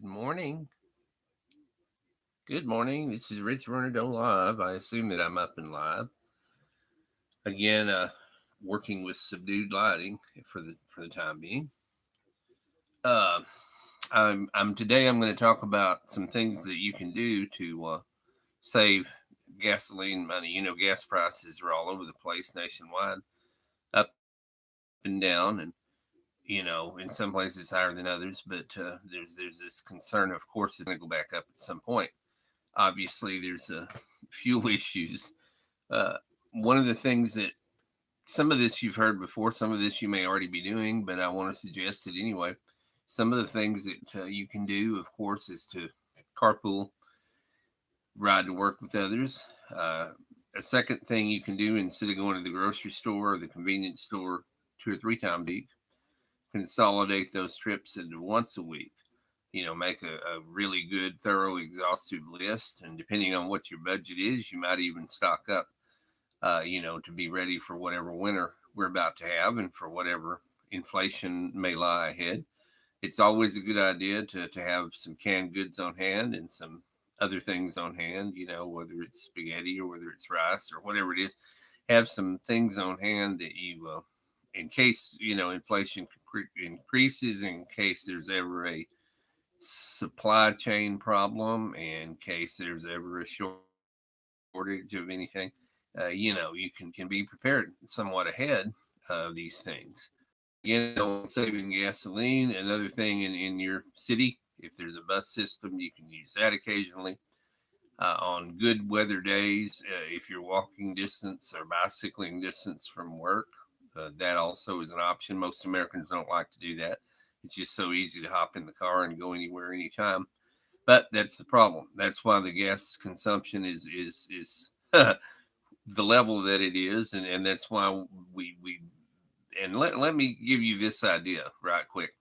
Good morning. Good morning. This is Rich Vernadeau live. I assume that I'm up and live. Again, working with subdued lighting for the time being. Uh, I'm today. I'm going to talk about some things that you can do to save gasoline money. You know, gas prices are all over the place nationwide, up and down, and in some places higher than others. But there's this concern. Of course, it's going to go back up at some point. Obviously, there's fuel issues. Uh, One of the things that some of this you've heard before, some of this you may already be doing, but I want to suggest it anyway. Some of the things that you can do, of course, is to carpool, ride to work with others. A second thing you can do instead of going to the grocery store or the convenience store 2 or 3 times a week, consolidate those trips into once a week. You know, make a really good, thorough, exhaustive list. And depending on what your budget is, you might even stock up, to be ready for whatever winter we're about to have and for whatever inflation may lie ahead. It's always a good idea to have some canned goods on hand and some other things on hand, whether it's spaghetti or whether it's rice or whatever it is. Have some things on hand that in case, inflation increases, in case there's ever a supply chain problem, in case there's ever a shortage of anything, you can be prepared somewhat ahead of these things. Again, on saving gasoline, another thing in your city, if there's a bus system, you can use that occasionally. On good weather days, if you're walking distance or bicycling distance from work, that also is an option. Most Americans don't like to do that. It's just so easy to hop in the car and go anywhere, anytime. But that's the problem. That's why the gas consumption is the level that it is, and that's why we and let me give you this idea right quick.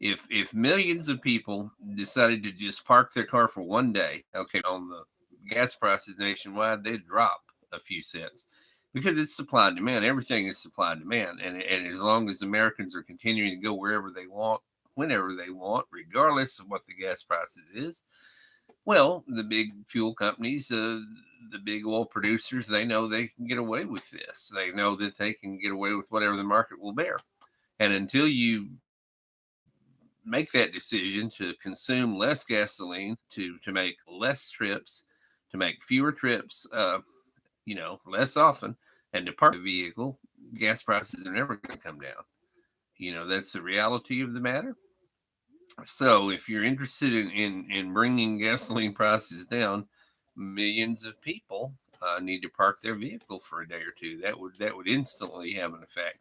If millions of people decided to just park their car for one day, okay, on the gas prices nationwide, they'd drop a few cents because it's supply and demand. Everything is supply and demand, and as long as Americans are continuing to go wherever they want, whenever they want, regardless of what the gas prices is, well, the big fuel companies, the big oil producers, they know they can get away with this. They know that they can get away with whatever the market will bear. And until you make that decision to consume less gasoline, to make less trips, to make fewer trips, less often, and to park the vehicle, gas prices are never going to come down. That's the reality of the matter. So if you're interested in bringing gasoline prices down, millions of people need to park their vehicle for a day or two. That would instantly have an effect.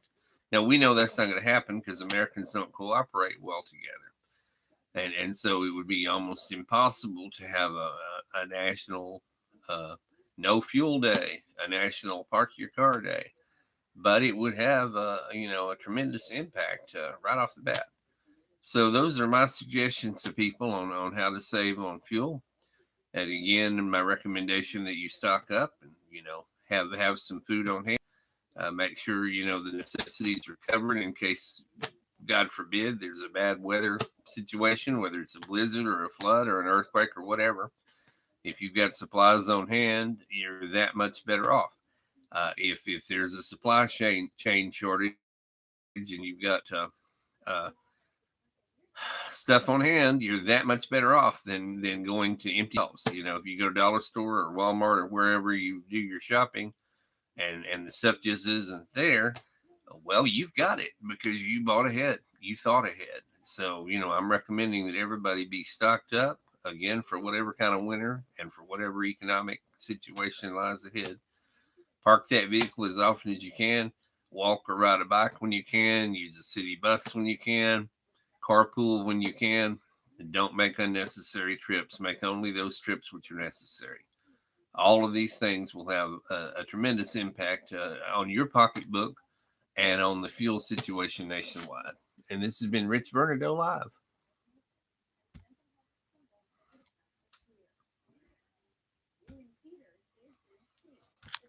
Now we know that's not going to happen because Americans don't cooperate well together, and so it would be almost impossible to have a national uh, no fuel day, a national park your car day. But it would have a tremendous impact right off the bat. So those are my suggestions to people on how to save on fuel. And again, my recommendation that you stock up and have some food on hand. Make sure the necessities are covered in case, God forbid, there's a bad weather situation, whether it's a blizzard or a flood or an earthquake or whatever. If you've got supplies on hand, you're that much better off. If there's a supply chain shortage and you've got uh, stuff on hand, you're that much better off than going to empty shelves. If you go to dollar store or Walmart or wherever you do your shopping, and the stuff just isn't there, well, you've got it because you bought ahead, you thought ahead. So I'm recommending that everybody be stocked up again for whatever kind of winter and for whatever economic situation lies ahead. Park that vehicle as often as you can. Walk or ride a bike when you can. Use a city bus when you can. Carpool when you can. And don't make unnecessary trips. Make only those trips which are necessary. All of these things will have a tremendous impact on your pocketbook and on the fuel situation nationwide. And this has been Rich Vernadeau Live.